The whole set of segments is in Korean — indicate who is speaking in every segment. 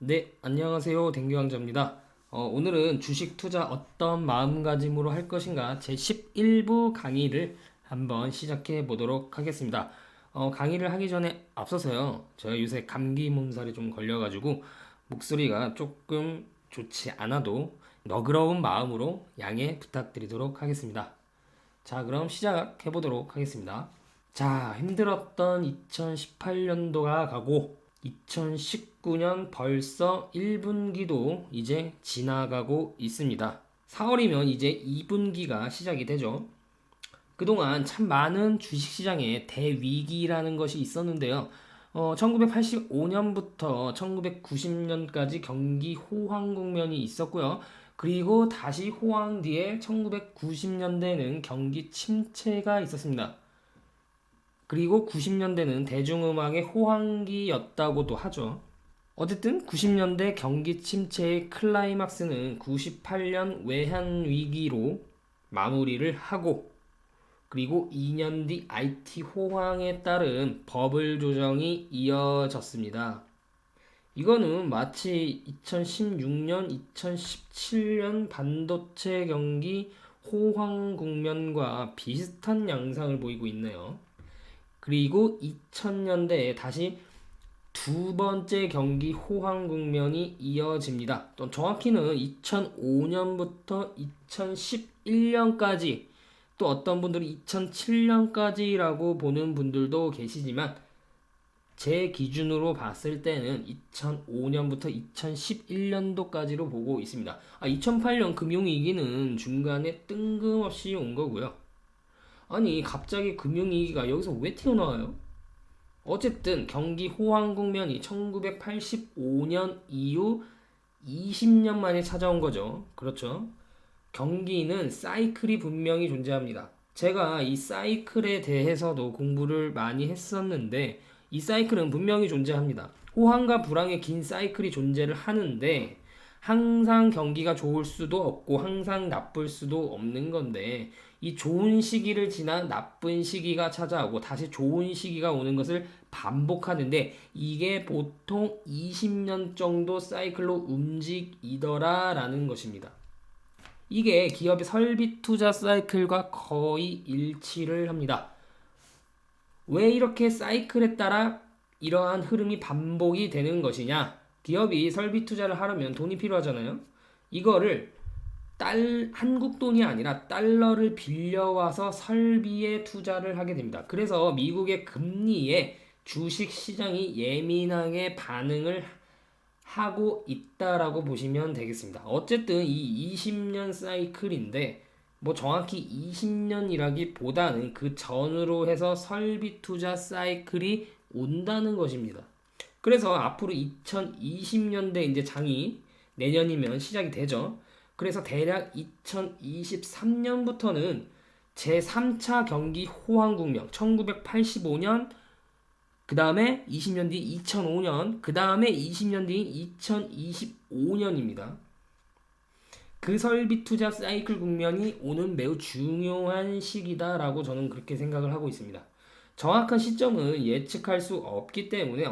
Speaker 1: 네, 안녕하세요. 댕규왕자입니다. 오늘은 주식 투자 어떤 마음가짐으로 할 것인가 제 11부 강의를 한번 시작해 보도록 하겠습니다. 강의를 하기 전에 앞서서요. 제가 요새 감기 몸살이 좀 걸려가지고 목소리가 조금 좋지 않아도 너그러운 마음으로 양해 부탁드리도록 하겠습니다. 자, 그럼 시작해 보도록 하겠습니다. 자, 힘들었던 2018년도가 가고 2019년 벌써 1분기도 이제 지나가고 있습니다. 4월이면 이제 2분기가 시작이 되죠. 그동안 참 많은 주식시장에 대위기라는 것이 있었는데요. 1985년부터 1990년까지 경기 호황 국면이 있었고요. 그리고 다시 호황 뒤에 1990년대에는 경기 침체가 있었습니다. 그리고 90년대는 대중음악의 호황기였다고도 하죠. 어쨌든 90년대 경기 침체의 클라이막스는 98년 외환위기로 마무리를 하고 그리고 2년 뒤 IT 호황에 따른 버블 조정이 이어졌습니다. 이거는 마치 2016년, 2017년 반도체 경기 호황 국면과 비슷한 양상을 보이고 있네요. 그리고 2000년대에 다시 두 번째 경기 호황 국면이 이어집니다. 또 정확히는 2005년부터 2011년까지 또 어떤 분들은 2007년까지라고 보는 분들도 계시지만 제 기준으로 봤을 때는 2005년부터 2011년도까지로 보고 있습니다. 2008년 금융위기는 중간에 뜬금없이 온 거고요. 아니 갑자기 금융위기가 여기서 왜 튀어나와요? 어쨌든 경기 호황 국면이 1985년 이후 20년 만에 찾아온 거죠. 그렇죠? 경기는 사이클이 분명히 존재합니다. 제가 이 사이클에 대해서도 공부를 많이 했었는데 이 사이클은 분명히 존재합니다. 호황과 불황의 긴 사이클이 존재를 하는데 항상 경기가 좋을 수도 없고 항상 나쁠 수도 없는 건데 이 좋은 시기를 지나 나쁜 시기가 찾아오고 다시 좋은 시기가 오는 것을 반복하는데 이게 보통 20년 정도 사이클로 움직이더라라는 것입니다. 이게 기업의 설비 투자 사이클과 거의 일치를 합니다. 왜 이렇게 사이클에 따라 이러한 흐름이 반복이 되는 것이냐? 기업이 설비 투자를 하려면 돈이 필요하잖아요. 이거를 한국 돈이 아니라 달러를 빌려와서 설비에 투자를 하게 됩니다. 그래서 미국의 금리에 주식 시장이 예민하게 반응을 하고 있다라고 보시면 되겠습니다. 어쨌든 이 20년 사이클인데 뭐 정확히 20년이라기보다는 그 전으로 해서 설비 투자 사이클이 온다는 것입니다. 그래서 앞으로 2020년대 이제 장이 내년이면 시작이 되죠. 그래서 대략 2023년부터는 제3차 경기 호황 국면 1985년 그 다음에 20년 뒤 2005년 그 다음에 20년 뒤인 2025년입니다. 그 설비 투자 사이클 국면이 오는 매우 중요한 시기다라고 저는 그렇게 생각을 하고 있습니다. 정확한 시점은 예측할 수 없기 때문에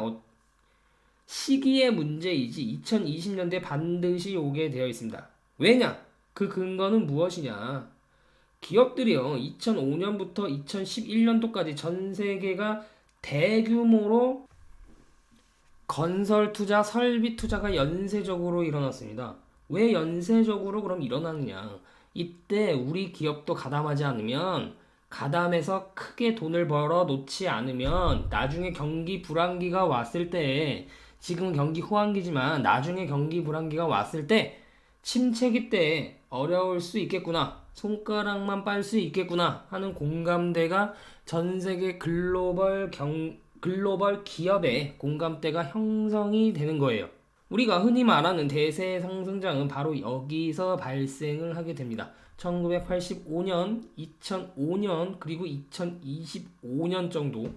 Speaker 1: 시기의 문제이지 2020년대 반드시 오게 되어 있습니다. 왜냐? 그 근거는 무엇이냐? 기업들이요 2005년부터 2011년도까지 전 세계가 대규모로 건설 투자, 설비 투자가 연쇄적으로 일어났습니다. 왜 연쇄적으로 그럼 일어나느냐? 이때 우리 기업도 가담하지 않으면 가담해서 크게 돈을 벌어 놓지 않으면 나중에 경기 불황기가 왔을 때 지금 경기 호황기지만 나중에 경기 불황기가 왔을 때 침체기 때 어려울 수 있겠구나. 손가락만 빨 수 있겠구나 하는 공감대가 전 세계 글로벌 기업의 공감대가 형성이 되는 거예요. 우리가 흔히 말하는 대세 상승장은 바로 여기서 발생을 하게 됩니다. 1985년, 2005년, 그리고 2025년 정도.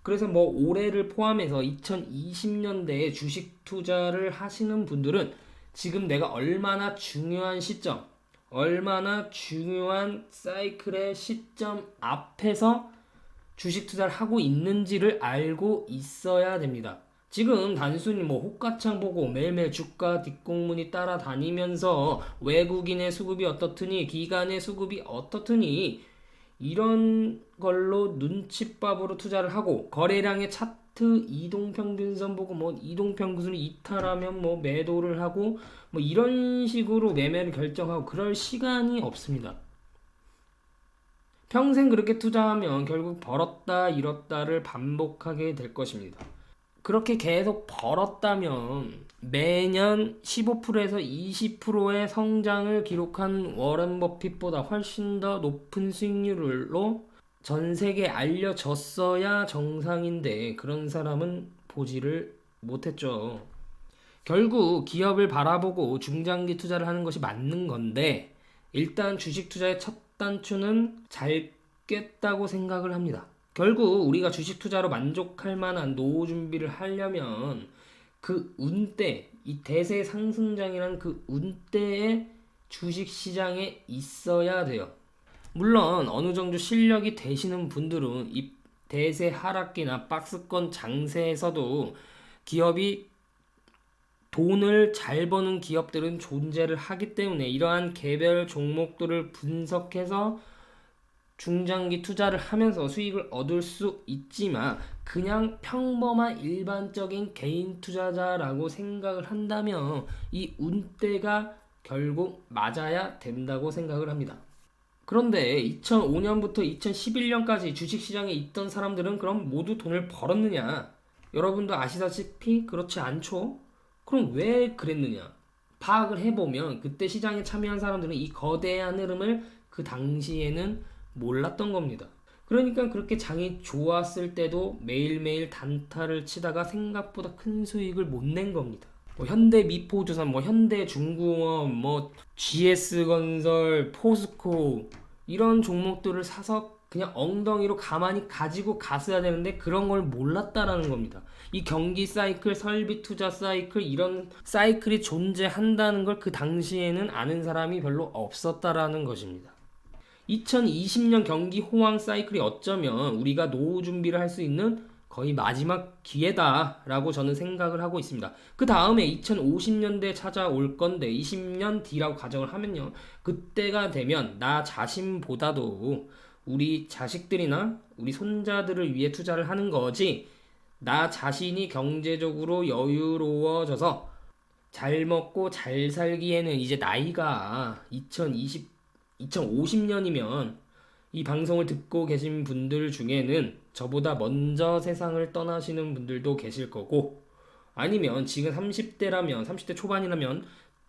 Speaker 1: 그래서 뭐 올해를 포함해서 2020년대에 주식 투자를 하시는 분들은 지금 내가 얼마나 중요한 시점, 얼마나 중요한 사이클의 시점 앞에서 주식 투자를 하고 있는지를 알고 있어야 됩니다. 지금 단순히 뭐 호가창 보고 매일매일 주가 뒷공문이 따라다니면서 외국인의 수급이 어떻더니 기관의 수급이 어떻더니 이런 걸로 눈칫밥으로 투자를 하고 거래량의 차트 이동평균선 보고 뭐 이동평균선을 이탈하면 뭐 매도를 하고 뭐 이런 식으로 매매를 결정하고 그럴 시간이 없습니다. 평생 그렇게 투자하면 결국 벌었다 잃었다를 반복하게 될 것입니다. 그렇게 계속 벌었다면 매년 15%에서 20%의 성장을 기록한 워런 버핏보다 훨씬 더 높은 수익률로 전 세계에 알려졌어야 정상인데 그런 사람은 보지를 못했죠. 결국 기업을 바라보고 중장기 투자를 하는 것이 맞는 건데 일단 주식 투자의 첫 단추는 잘 꿰다고 생각을 합니다. 결국 우리가 주식 투자로 만족할 만한 노후 준비를 하려면 그 운대, 이 대세 상승장이란 그 운대에 주식 시장에 있어야 돼요. 물론 어느 정도 실력이 되시는 분들은 이 대세 하락기나 박스권 장세에서도 기업이 돈을 잘 버는 기업들은 존재를 하기 때문에 이러한 개별 종목들을 분석해서 중장기 투자를 하면서 수익을 얻을 수 있지만 그냥 평범한 일반적인 개인 투자자라고 생각을 한다면 이 운대가 결국 맞아야 된다고 생각을 합니다. 그런데 2005년부터 2011년까지 주식시장에 있던 사람들은 그럼 모두 돈을 벌었느냐? 여러분도 아시다시피 그렇지 않죠? 그럼 왜 그랬느냐? 파악을 해보면 그때 시장에 참여한 사람들은 이 거대한 흐름을 그 당시에는 몰랐던 겁니다. 그러니까 그렇게 장이 좋았을 때도 매일매일 단타를 치다가 생각보다 큰 수익을 못 낸 겁니다. 뭐 현대미포조선, 뭐 현대중공업, 뭐 GS건설, 포스코 이런 종목들을 사서 그냥 엉덩이로 가만히 가지고 갔어야 되는데 그런 걸 몰랐다라는 겁니다. 이 경기 사이클, 설비 투자 사이클 이런 사이클이 존재한다는 걸 그 당시에는 아는 사람이 별로 없었다라는 것입니다. 2020년 경기 호황 사이클이 어쩌면 우리가 노후 준비를 할 수 있는 거의 마지막 기회다라고 저는 생각을 하고 있습니다. 그 다음에 2050년대 찾아올 건데 20년 뒤라고 가정을 하면요. 그때가 되면 나 자신보다도 우리 자식들이나 우리 손자들을 위해 투자를 하는 거지 나 자신이 경제적으로 여유로워져서 잘 먹고 잘 살기에는 이제 나이가 2050년이면 이 방송을 듣고 계신 분들 중에는 저보다 먼저 세상을 떠나시는 분들도 계실 거고 아니면 지금 30대라면 30대 초반이라면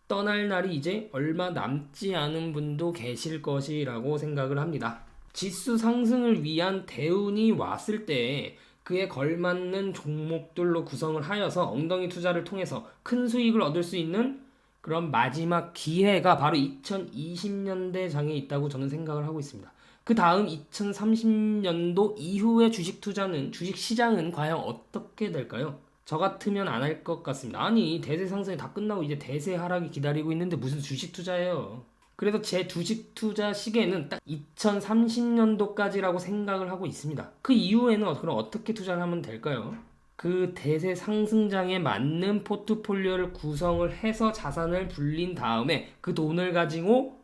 Speaker 1: 떠날 날이 이제 얼마 남지 않은 분도 계실 것이라고 생각을 합니다. 지수 상승을 위한 대운이 왔을 때 그에 걸맞는 종목들로 구성을 하여서 엉덩이 투자를 통해서 큰 수익을 얻을 수 있는 그런 마지막 기회가 바로 2020년대 장에 있다고 저는 생각을 하고 있습니다. 그 다음 2030년도 이후의 주식 투자는, 주식 시장은 과연 어떻게 될까요? 저 같으면 안 할 것 같습니다. 아니, 대세 상승이 다 끝나고 이제 대세 하락이 기다리고 있는데 무슨 주식 투자예요? 그래서 제 주식 투자 시계는 딱 2030년도까지라고 생각을 하고 있습니다. 그 이후에는 그럼 어떻게 투자를 하면 될까요? 그 대세 상승장에 맞는 포트폴리오를 구성을 해서 자산을 불린 다음에 그 돈을 가지고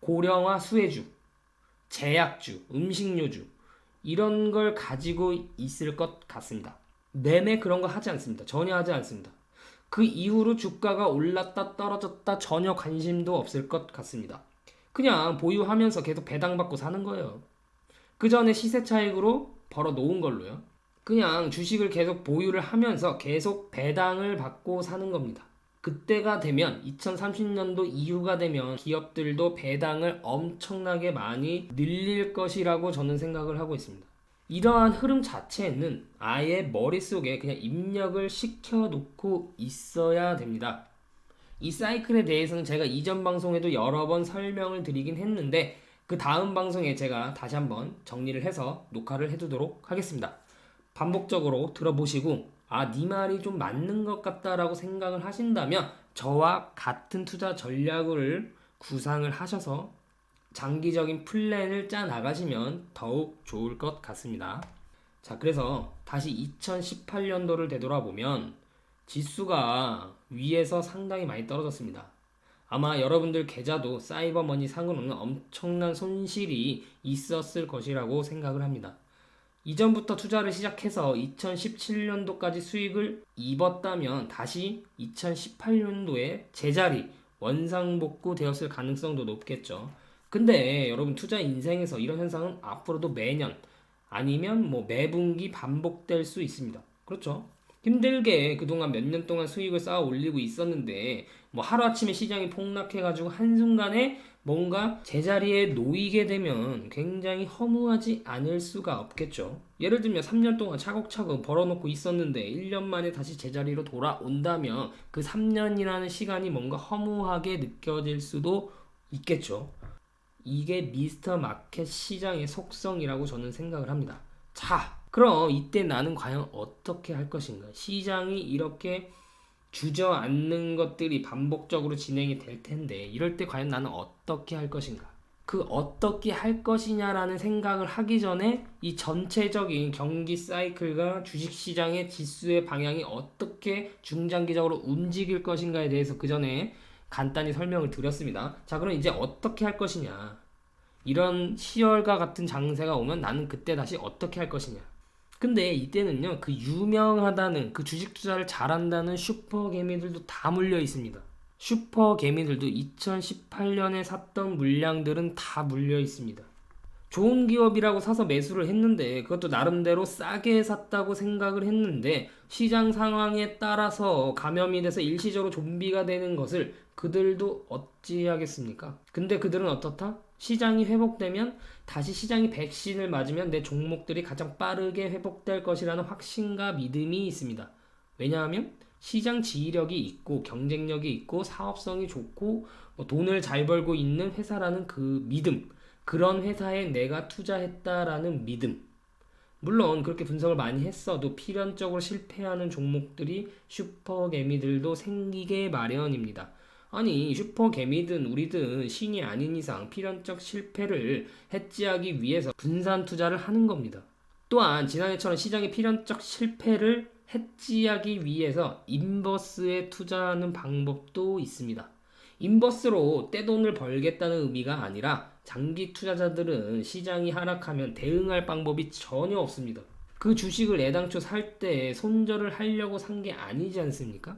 Speaker 1: 고령화 수혜주, 제약주, 음식료주 이런 걸 가지고 있을 것 같습니다. 매매 그런 거 하지 않습니다. 전혀 하지 않습니다. 그 이후로 주가가 올랐다 떨어졌다 전혀 관심도 없을 것 같습니다. 그냥 보유하면서 계속 배당받고 사는 거예요. 그 전에 시세 차익으로 벌어 놓은 걸로요. 그냥 주식을 계속 보유를 하면서 계속 배당을 받고 사는 겁니다. 그때가 되면 2030년도 이후가 되면 기업들도 배당을 엄청나게 많이 늘릴 것이라고 저는 생각을 하고 있습니다. 이러한 흐름 자체는 아예 머릿속에 그냥 입력을 시켜놓고 있어야 됩니다. 이 사이클에 대해서는 제가 이전 방송에도 여러 번 설명을 드리긴 했는데 그 다음 방송에 제가 다시 한번 정리를 해서 녹화를 해두도록 하겠습니다. 반복적으로 들어보시고 네 말이 좀 맞는 것 같다라고 생각을 하신다면 저와 같은 투자 전략을 구상을 하셔서 장기적인 플랜을 짜 나가시면 더욱 좋을 것 같습니다. 자, 그래서 다시 2018년도를 되돌아보면 지수가 위에서 상당히 많이 떨어졌습니다. 아마 여러분들 계좌도 사이버머니 상으로는 엄청난 손실이 있었을 것이라고 생각을 합니다. 이전부터 투자를 시작해서 2017년도까지 수익을 입었다면 다시 2018년도에 제자리 원상복구 되었을 가능성도 높겠죠. 근데 여러분 투자 인생에서 이런 현상은 앞으로도 매년 아니면 뭐 매분기 반복될 수 있습니다. 그렇죠? 힘들게 그동안 몇 년 동안 수익을 쌓아 올리고 있었는데 뭐 하루아침에 시장이 폭락해가지고 한순간에 뭔가 제자리에 놓이게 되면 굉장히 허무하지 않을 수가 없겠죠. 예를 들면 3년 동안 차곡차곡 벌어놓고 있었는데 1년 만에 다시 제자리로 돌아온다면 그 3년이라는 시간이 뭔가 허무하게 느껴질 수도 있겠죠. 이게 미스터 마켓 시장의 속성이라고 저는 생각을 합니다. 자, 그럼 이때 나는 과연 어떻게 할 것인가? 시장이 이렇게 주저앉는 것들이 반복적으로 진행이 될 텐데 이럴 때 과연 나는 어떻게 할 것인가? 그 어떻게 할 것이냐라는 생각을 하기 전에 이 전체적인 경기 사이클과 주식시장의 지수의 방향이 어떻게 중장기적으로 움직일 것인가에 대해서 그 전에 간단히 설명을 드렸습니다. 자, 그럼 이제 어떻게 할 것이냐? 이런 시월과 같은 장세가 오면 나는 그때 다시 어떻게 할 것이냐? 근데 이때는요, 그 유명하다는, 그 주식 투자를 잘한다는 슈퍼 개미들도 다 물려 있습니다. 슈퍼 개미들도 2018년에 샀던 물량들은 다 물려 있습니다. 좋은 기업이라고 사서 매수를 했는데 그것도 나름대로 싸게 샀다고 생각을 했는데 시장 상황에 따라서 감염이 돼서 일시적으로 좀비가 되는 것을 그들도 어찌하겠습니까? 근데 그들은 어떻다? 시장이 회복되면 다시 시장이 백신을 맞으면 내 종목들이 가장 빠르게 회복될 것이라는 확신과 믿음이 있습니다. 왜냐하면 시장 지휘력이 있고 경쟁력이 있고 사업성이 좋고 돈을 잘 벌고 있는 회사라는 그 믿음, 그런 회사에 내가 투자했다라는 믿음. 물론 그렇게 분석을 많이 했어도 필연적으로 실패하는 종목들이 슈퍼개미들도 생기게 마련입니다. 아니 슈퍼개미든 우리든 신이 아닌 이상 필연적 실패를 해지하기 위해서 분산 투자를 하는 겁니다. 또한 지난해처럼 시장의 필연적 실패를 해지하기 위해서 인버스에 투자하는 방법도 있습니다. 인버스로 떼돈을 벌겠다는 의미가 아니라 장기 투자자들은 시장이 하락하면 대응할 방법이 전혀 없습니다. 그 주식을 애당초 살 때 손절을 하려고 산 게 아니지 않습니까?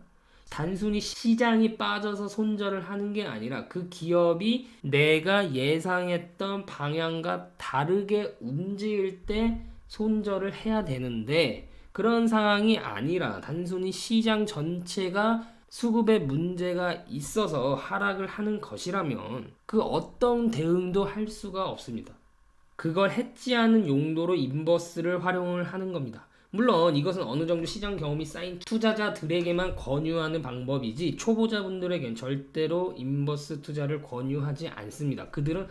Speaker 1: 단순히 시장이 빠져서 손절을 하는 게 아니라 그 기업이 내가 예상했던 방향과 다르게 움직일 때 손절을 해야 되는데 그런 상황이 아니라 단순히 시장 전체가 수급에 문제가 있어서 하락을 하는 것이라면 그 어떤 대응도 할 수가 없습니다. 그걸 해지하는 용도로 인버스를 활용을 하는 겁니다. 물론 이것은 어느 정도 시장 경험이 쌓인 투자자들에게만 권유하는 방법이지 초보자분들에겐 절대로 인버스 투자를 권유하지 않습니다. 그들은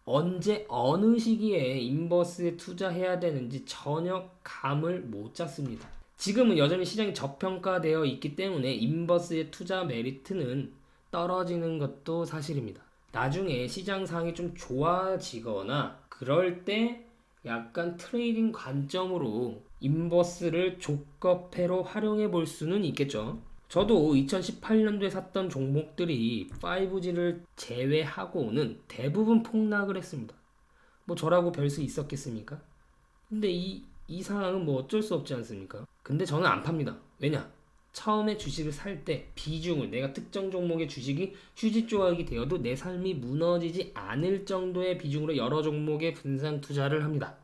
Speaker 1: 언제 어느 시기에 인버스에 투자해야 되는지 전혀 감을 못 잡습니다. 지금은 여전히 시장이 저평가되어 있기 때문에 인버스의 투자 메리트는 떨어지는 것도 사실입니다. 나중에 시장 상황이 좀 좋아지거나 그럴 때 약간 트레이딩 관점으로 인버스를 조커패로 활용해 볼 수는 있겠죠. 저도 2018년도에 샀던 종목들이 5G를 제외하고는 대부분 폭락을 했습니다. 뭐 저라고 별 수 있었겠습니까? 근데 이 상황은 뭐 어쩔 수 없지 않습니까? 근데 저는 안 팝니다. 왜냐? 처음에 주식을 살 때 비중을 내가 특정 종목의 주식이 휴지 조각이 되어도 내 삶이 무너지지 않을 정도의 비중으로 여러 종목에 분산 투자를 합니다.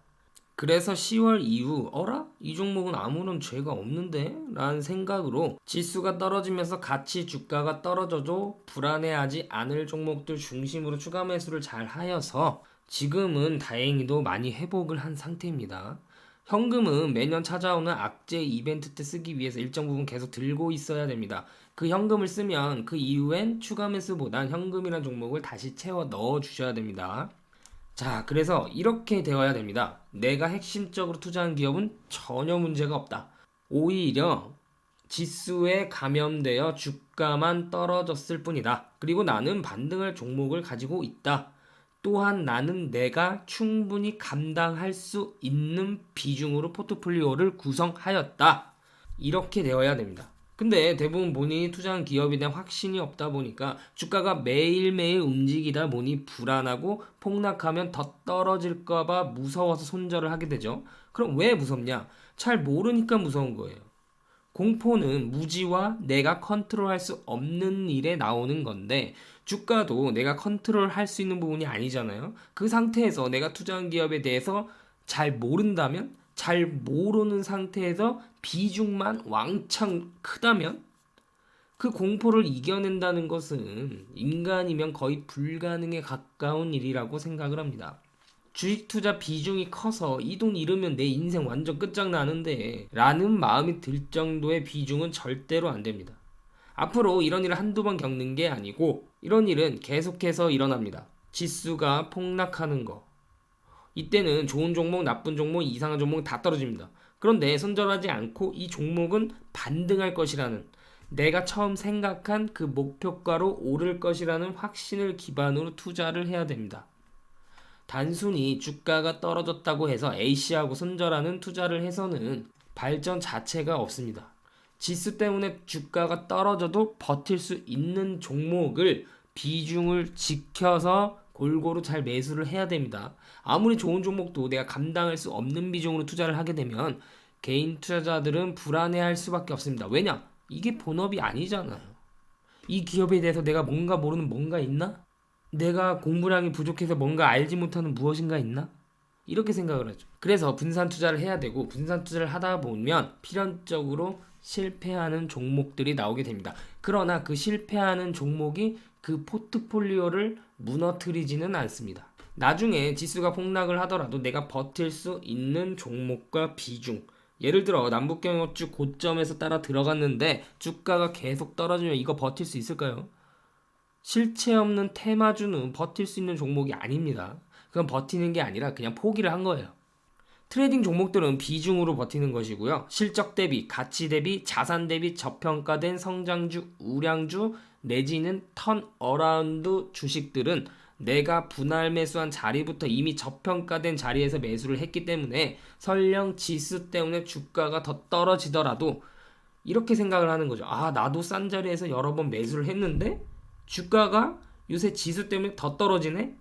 Speaker 1: 그래서 10월 이후 어라? 이 종목은 아무런 죄가 없는데? 라는 생각으로 지수가 떨어지면서 같이 주가가 떨어져도 불안해하지 않을 종목들 중심으로 추가 매수를 잘 하여서 지금은 다행히도 많이 회복을 한 상태입니다. 현금은 매년 찾아오는 악재 이벤트 때 쓰기 위해서 일정 부분 계속 들고 있어야 됩니다. 그 현금을 쓰면 그 이후엔 추가 매수보단 현금이라는 종목을 다시 채워 넣어 주셔야 됩니다. 자, 그래서 이렇게 되어야 됩니다. 내가 핵심적으로 투자한 기업은 전혀 문제가 없다. 오히려 지수에 감염되어 주가만 떨어졌을 뿐이다. 그리고 나는 반등할 종목을 가지고 있다. 또한 나는 내가 충분히 감당할 수 있는 비중으로 포트폴리오를 구성하였다. 이렇게 되어야 됩니다. 근데 대부분 본인이 투자한 기업에 대한 확신이 없다 보니까 주가가 매일매일 움직이다 보니 불안하고 폭락하면 더 떨어질까봐 무서워서 손절을 하게 되죠. 그럼 왜 무섭냐? 잘 모르니까 무서운 거예요. 공포는 무지와 내가 컨트롤할 수 없는 일에 나오는 건데 주가도 내가 컨트롤할 수 있는 부분이 아니잖아요. 그 상태에서 내가 투자한 기업에 대해서 잘 모른다면, 잘 모르는 상태에서 비중만 왕창 크다면 그 공포를 이겨낸다는 것은 인간이면 거의 불가능에 가까운 일이라고 생각을 합니다. 주식 투자 비중이 커서 이 돈 잃으면 내 인생 완전 끝장나는데 라는 마음이 들 정도의 비중은 절대로 안 됩니다. 앞으로 이런 일을 한두 번 겪는 게 아니고 이런 일은 계속해서 일어납니다. 지수가 폭락하는 거. 이때는 좋은 종목, 나쁜 종목, 이상한 종목 다 떨어집니다. 그런데 손절하지 않고 이 종목은 반등할 것이라는 내가 처음 생각한 그 목표가로 오를 것이라는 확신을 기반으로 투자를 해야 됩니다. 단순히 주가가 떨어졌다고 해서 A씨하고 손절하는 투자를 해서는 발전 자체가 없습니다. 지수 때문에 주가가 떨어져도 버틸 수 있는 종목을 비중을 지켜서 골고루 잘 매수를 해야 됩니다. 아무리 좋은 종목도 내가 감당할 수 없는 비중으로 투자를 하게 되면 개인 투자자들은 불안해할 수밖에 없습니다. 왜냐? 이게 본업이 아니잖아요. 이 기업에 대해서 내가 뭔가 모르는 뭔가 있나? 내가 공부량이 부족해서 뭔가 알지 못하는 무엇인가 있나? 이렇게 생각을 하죠. 그래서 분산 투자를 해야 되고 분산 투자를 하다 보면 필연적으로 실패하는 종목들이 나오게 됩니다. 그러나 그 실패하는 종목이 그 포트폴리오를 무너뜨리지는 않습니다. 나중에 지수가 폭락을 하더라도 내가 버틸 수 있는 종목과 비중, 예를 들어 남북경협주 고점에서 따라 들어갔는데 주가가 계속 떨어지면 이거 버틸 수 있을까요? 실체 없는 테마주는 버틸 수 있는 종목이 아닙니다. 그건 버티는 게 아니라 그냥 포기를 한 거예요. 트레이딩 종목들은 비중으로 버티는 것이고요. 실적 대비, 가치 대비, 자산 대비 저평가된 성장주, 우량주 내지는 턴어라운드 주식들은 내가 분할 매수한 자리부터 이미 저평가된 자리에서 매수를 했기 때문에 설령 지수 때문에 주가가 더 떨어지더라도 이렇게 생각을 하는 거죠. 아, 나도 싼 자리에서 여러 번 매수를 했는데 주가가 요새 지수 때문에 더 떨어지네?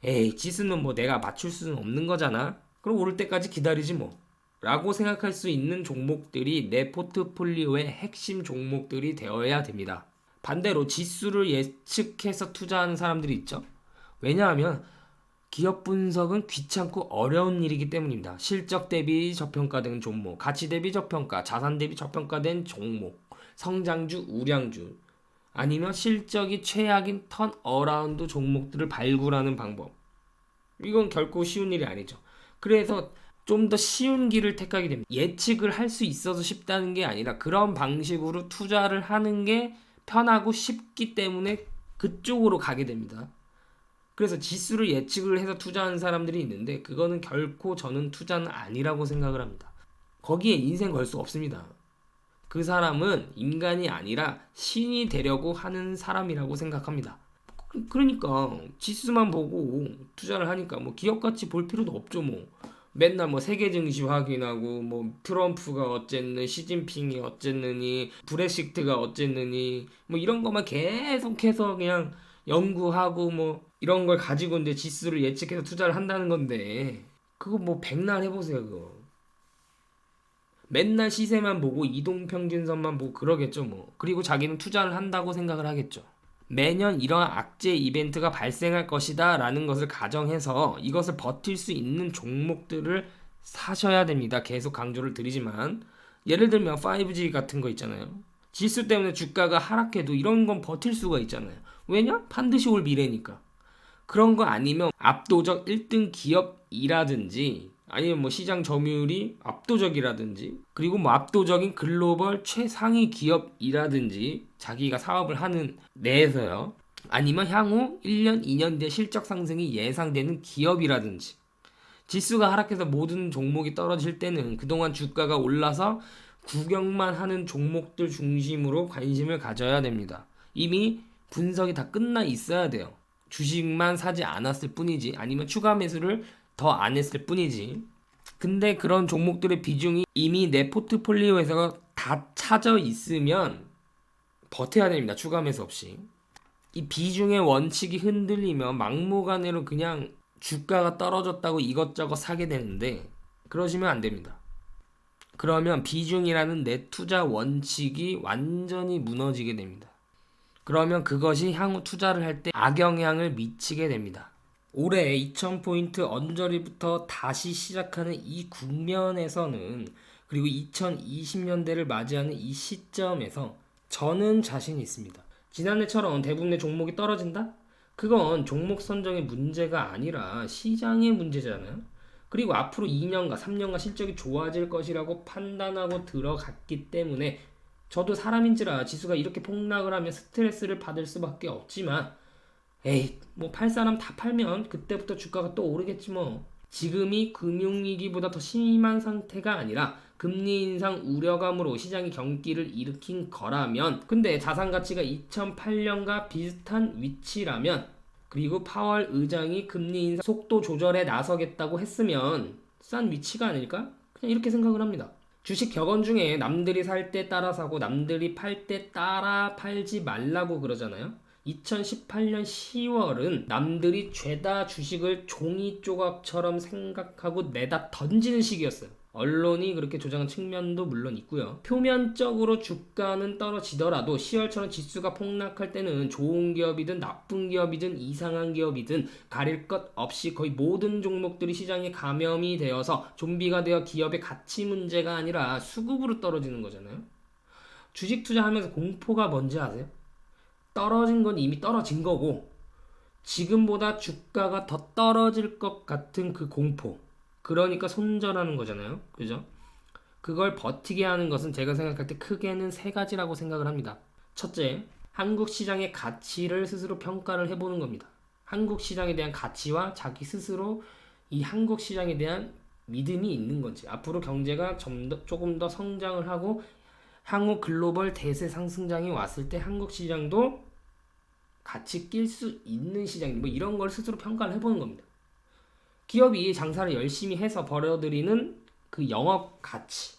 Speaker 1: 에이, 지수는 뭐 내가 맞출 수는 없는 거잖아. 그럼 오를 때까지 기다리지 뭐. 라고 생각할 수 있는 종목들이 내 포트폴리오의 핵심 종목들이 되어야 됩니다. 반대로 지수를 예측해서 투자하는 사람들이 있죠. 왜냐하면 기업 분석은 귀찮고 어려운 일이기 때문입니다. 실적 대비 저평가된 종목, 가치 대비 저평가, 자산 대비 저평가된 종목, 성장주, 우량주, 아니면 실적이 최악인 턴어라운드 종목들을 발굴하는 방법. 이건 결코 쉬운 일이 아니죠. 그래서 좀 더 쉬운 길을 택하게 됩니다. 예측을 할 수 있어서 쉽다는 게 아니라 그런 방식으로 투자를 하는 게 편하고 쉽기 때문에 그쪽으로 가게 됩니다. 그래서 지수를 예측을 해서 투자하는 사람들이 있는데 그거는 결코 저는 투자는 아니라고 생각을 합니다. 거기에 인생 걸 수 없습니다. 그 사람은 인간이 아니라 신이 되려고 하는 사람이라고 생각합니다. 그러니까 지수만 보고 투자를 하니까 뭐 기업가치 볼 필요도 없죠. 뭐 맨날 뭐 세계 증시 확인하고 뭐 트럼프가 어쨌는 시진핑이 어쨌느니 브렉시트가 어쨌느니 뭐 이런 것만 계속해서 그냥 연구하고 뭐 이런 걸 가지고 이제 지수를 예측해서 투자를 한다는 건데 그거 뭐 백날 해보세요. 그거 맨날 시세만 보고 이동평균선만 보고 그러겠죠 뭐. 그리고 자기는 투자를 한다고 생각을 하겠죠. 매년 이러한 악재 이벤트가 발생할 것이다 라는 것을 가정해서 이것을 버틸 수 있는 종목들을 사셔야 됩니다. 계속 강조를 드리지만 예를 들면 5G 같은 거 있잖아요. 지수 때문에 주가가 하락해도 이런 건 버틸 수가 있잖아요. 왜냐? 반드시 올 미래니까. 그런 거 아니면 압도적 1등 기업이라든지 아니면 뭐 시장 점유율이 압도적이라든지 그리고 뭐 압도적인 글로벌 최상위 기업이라든지 자기가 사업을 하는 내에서요. 아니면 향후 1년, 2년 뒤에 실적 상승이 예상되는 기업이라든지 지수가 하락해서 모든 종목이 떨어질 때는 그동안 주가가 올라서 구경만 하는 종목들 중심으로 관심을 가져야 됩니다. 이미 분석이 다 끝나 있어야 돼요. 주식만 사지 않았을 뿐이지 아니면 추가 매수를 더 안 했을 뿐이지. 근데 그런 종목들의 비중이 이미 내 포트폴리오에서 다 다 차져 있으면 버텨야 됩니다. 추가 매수 없이. 이 비중의 원칙이 흔들리면 막무가내로 그냥 주가가 떨어졌다고 이것저것 사게 되는데 그러시면 안 됩니다. 그러면 비중이라는 내 투자 원칙이 완전히 무너지게 됩니다. 그러면 그것이 향후 투자를 할 때 악영향을 미치게 됩니다. 올해 2000포인트 언저리부터 다시 시작하는 이 국면에서는, 그리고 2020년대를 맞이하는 이 시점에서 저는 자신이 있습니다. 지난해처럼 대부분의 종목이 떨어진다? 그건 종목 선정의 문제가 아니라 시장의 문제잖아요. 그리고 앞으로 2년과 3년간 실적이 좋아질 것이라고 판단하고 들어갔기 때문에 저도 사람인지라 지수가 이렇게 폭락을 하면 스트레스를 받을 수밖에 없지만, 에이, 뭐 팔 사람 다 팔면 그때부터 주가가 또 오르겠지 뭐. 지금이 금융위기보다 더 심한 상태가 아니라 금리 인상 우려감으로 시장이 경기를 일으킨 거라면, 근데 자산 가치가 2008년과 비슷한 위치라면, 그리고 파월 의장이 금리 인상 속도 조절에 나서겠다고 했으면 싼 위치가 아닐까? 그냥 이렇게 생각을 합니다. 주식 격언 중에 남들이 살 때 따라 사고 남들이 팔 때 따라 팔지 말라고 그러잖아요. 2018년 10월은 남들이 죄다 주식을 종이 조각처럼 생각하고 내다 던지는 시기였어요. 언론이 그렇게 조장한 측면도 물론 있고요. 표면적으로 주가는 떨어지더라도 10월처럼 지수가 폭락할 때는 좋은 기업이든 나쁜 기업이든 이상한 기업이든 가릴 것 없이 거의 모든 종목들이 시장에 감염이 되어서 좀비가 되어 기업의 가치 문제가 아니라 수급으로 떨어지는 거잖아요. 주식 투자하면서 공포가 뭔지 아세요? 떨어진 건 이미 떨어진 거고 지금보다 주가가 더 떨어질 것 같은 그 공포, 그러니까 손절하는 거잖아요. 그죠? 그걸 버티게 하는 것은 제가 생각할 때 크게는 세 가지라고 생각을 합니다. 첫째, 한국 시장의 가치를 스스로 평가를 해보는 겁니다. 한국 시장에 대한 가치와 자기 스스로 이 한국 시장에 대한 믿음이 있는 건지, 앞으로 경제가 조금 더 성장을 하고 향후 글로벌 대세 상승장이 왔을 때 한국 시장도 같이 낄 수 있는 시장, 뭐 이런 걸 스스로 평가를 해보는 겁니다. 기업이 장사를 열심히 해서 벌어들이는 그 영업 가치,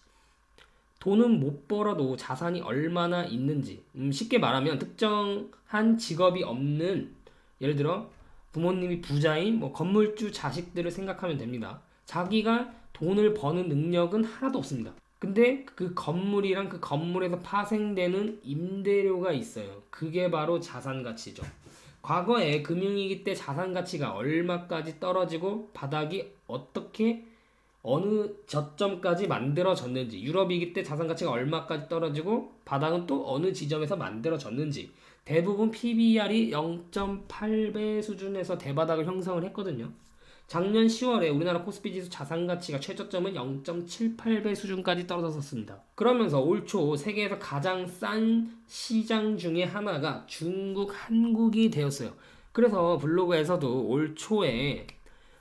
Speaker 1: 돈은 못 벌어도 자산이 얼마나 있는지, 쉽게 말하면 특정한 직업이 없는, 예를 들어 부모님이 부자인 뭐 건물주 자식들을 생각하면 됩니다. 자기가 돈을 버는 능력은 하나도 없습니다. 근데 그 건물이랑 그 건물에서 파생되는 임대료가 있어요. 그게 바로 자산 가치죠. 과거에 금융위기 때 자산 가치가 얼마까지 떨어지고 바닥이 어떻게 어느 저점까지 만들어졌는지, 유럽위기 때 자산 가치가 얼마까지 떨어지고 바닥은 또 어느 지점에서 만들어졌는지, 대부분 PBR이 0.8배 수준에서 대바닥을 형성을 했거든요. 작년 10월에 우리나라 코스피 지수 자산 가치가 최저점은 0.78배 수준까지 떨어졌습니다. 그러면서 올 초 세계에서 가장 싼 시장 중에 하나가 중국, 한국이 되었어요. 그래서 블로그에서도 올 초에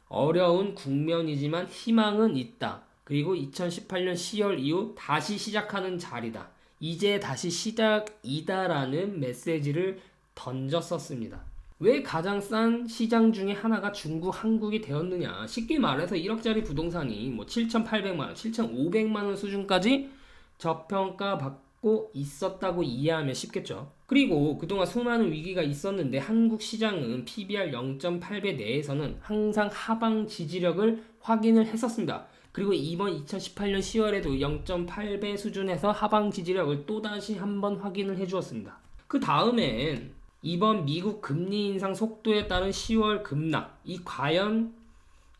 Speaker 1: 어려운 국면이지만 희망은 있다. 그리고 2018년 10월 이후 다시 시작하는 자리다. 이제 다시 시작이다라는 메시지를 던졌었습니다. 왜 가장 싼 시장 중에 하나가 중국, 한국이 되었느냐? 쉽게 말해서 1억짜리 부동산이 뭐 7,800만 원, 7,500만 원 수준까지 저평가받고 있었다고 이해하면 쉽겠죠. 그리고 그동안 수많은 위기가 있었는데 한국 시장은 PBR 0.8배 내에서는 항상 하방 지지력을 확인을 했었습니다. 그리고 이번 2018년 10월에도 0.8배 수준에서 하방 지지력을 또다시 한번 확인을 해주었습니다. 그 다음엔 이번 미국 금리 인상 속도에 따른 10월 급락, 이 과연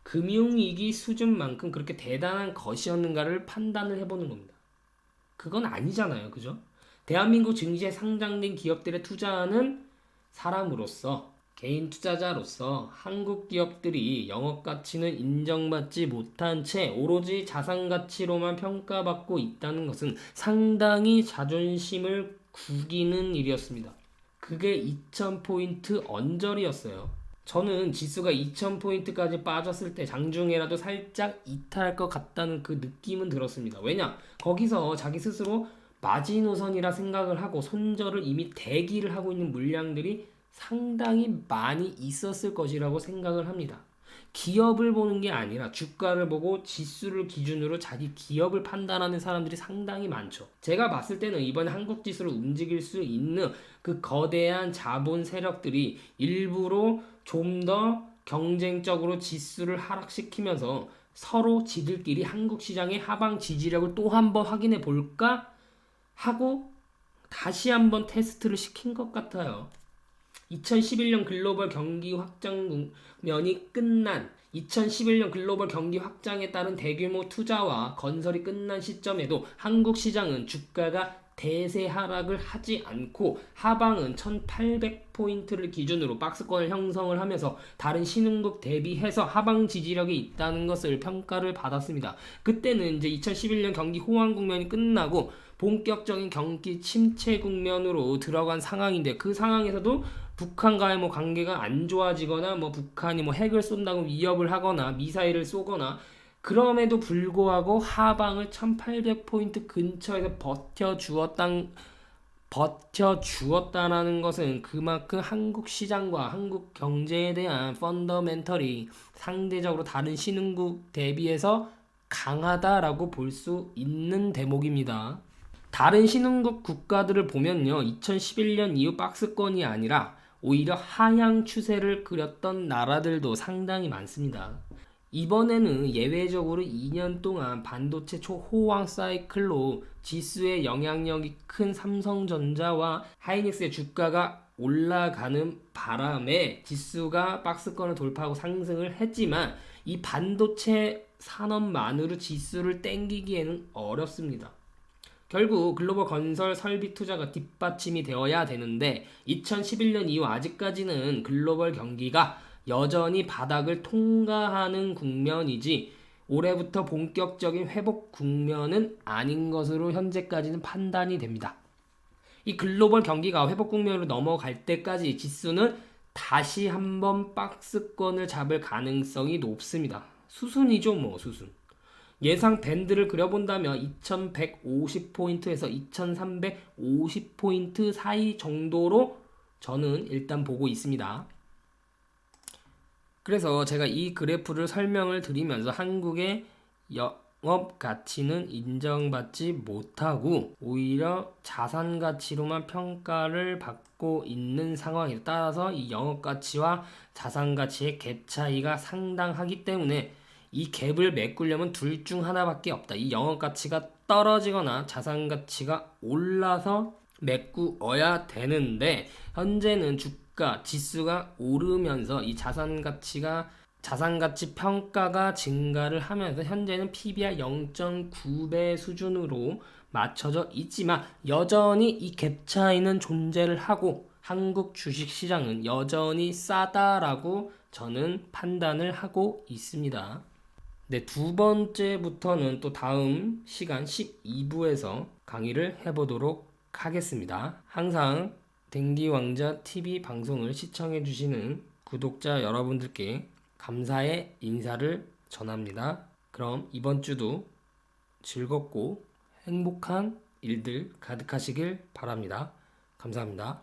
Speaker 1: 금융위기 수준만큼 그렇게 대단한 것이었는가를 판단을 해보는 겁니다. 그건 아니잖아요. 그죠? 대한민국 증시에 상장된 기업들에 투자하는 사람으로서, 개인 투자자로서 한국 기업들이 영업가치는 인정받지 못한 채 오로지 자산가치로만 평가받고 있다는 것은 상당히 자존심을 구기는 일이었습니다. 그게 2000포인트 언저리였어요. 저는 지수가 2000포인트까지 빠졌을 때 장중에라도 살짝 이탈할 것 같다는 그 느낌은 들었습니다. 왜냐? 거기서 자기 스스로 마지노선이라 생각을 하고 손절을 이미 대기를 하고 있는 물량들이 상당히 많이 있었을 것이라고 생각을 합니다. 기업을 보는 게 아니라 주가를 보고 지수를 기준으로 자기 기업을 판단하는 사람들이 상당히 많죠. 제가 봤을 때는 이번 한국 지수를 움직일 수 있는 그 거대한 자본 세력들이 일부러 좀 더 경쟁적으로 지수를 하락시키면서 서로 지들끼리 한국 시장의 하방 지지력을 또 한번 확인해 볼까 하고 다시 한번 테스트를 시킨 것 같아요. 2011년 글로벌 경기 확장 국면이 끝난 2011년 글로벌 경기 확장에 따른 대규모 투자와 건설이 끝난 시점에도 한국 시장은 주가가 대세 하락을 하지 않고 하방은 1800포인트를 기준으로 박스권을 형성을 하면서 다른 신흥국 대비해서 하방 지지력이 있다는 것을 평가를 받았습니다. 그때는 이제 2011년 경기 호황 국면이 끝나고 본격적인 경기 침체 국면으로 들어간 상황인데 그 상황에서도 북한과의 뭐 관계가 안 좋아지거나 뭐 북한이 뭐 핵을 쏜다고 위협을 하거나 미사일을 쏘거나 그럼에도 불구하고 하방을 1800포인트 근처에서 버텨주었다라는 것은 그만큼 한국 시장과 한국 경제에 대한 펀더멘털이 상대적으로 다른 신흥국 대비해서 강하다라고 볼 수 있는 대목입니다. 다른 신흥국 국가들을 보면요, 2011년 이후 박스권이 아니라 오히려 하향 추세를 그렸던 나라들도 상당히 많습니다. 이번에는 예외적으로 2년 동안 반도체 초호황 사이클로 지수의 영향력이 큰 삼성전자와 하이닉스의 주가가 올라가는 바람에 지수가 박스권을 돌파하고 상승을 했지만 이 반도체 산업만으로 지수를 땡기기에는 어렵습니다. 결국 글로벌 건설 설비 투자가 뒷받침이 되어야 되는데 2011년 이후 아직까지는 글로벌 경기가 여전히 바닥을 통과하는 국면이지 올해부터 본격적인 회복 국면은 아닌 것으로 현재까지는 판단이 됩니다. 이 글로벌 경기가 회복 국면으로 넘어갈 때까지 지수는 다시 한번 박스권을 잡을 가능성이 높습니다. 수순이죠, 뭐 수순. 예상 밴드를 그려본다면 2150포인트에서 2350포인트 사이 정도로 저는 일단 보고 있습니다. 그래서 제가 이 그래프를 설명을 드리면서 한국의 영업 가치는 인정받지 못하고 오히려 자산 가치로만 평가를 받고 있는 상황에 따라서 이 영업 가치와 자산 가치의 갭 차이가 상당하기 때문에 이 갭을 메꾸려면 둘 중 하나밖에 없다. 이 영업 가치가 떨어지거나 자산 가치가 올라서 메꾸어야 되는데 현재는 주가 지수가 오르면서 이 자산 가치 평가가 증가를 하면서 현재는 PBR 0.9배 수준으로 맞춰져 있지만 여전히 이 갭 차이는 존재를 하고 한국 주식시장은 여전히 싸다라고 저는 판단을 하고 있습니다. 네, 두 번째부터는 또 다음 시간 12부에서 강의를 해보도록 하겠습니다. 항상 댕기왕자 TV 방송을 시청해주시는 구독자 여러분들께 감사의 인사를 전합니다. 그럼 이번 주도 즐겁고 행복한 일들 가득하시길 바랍니다. 감사합니다.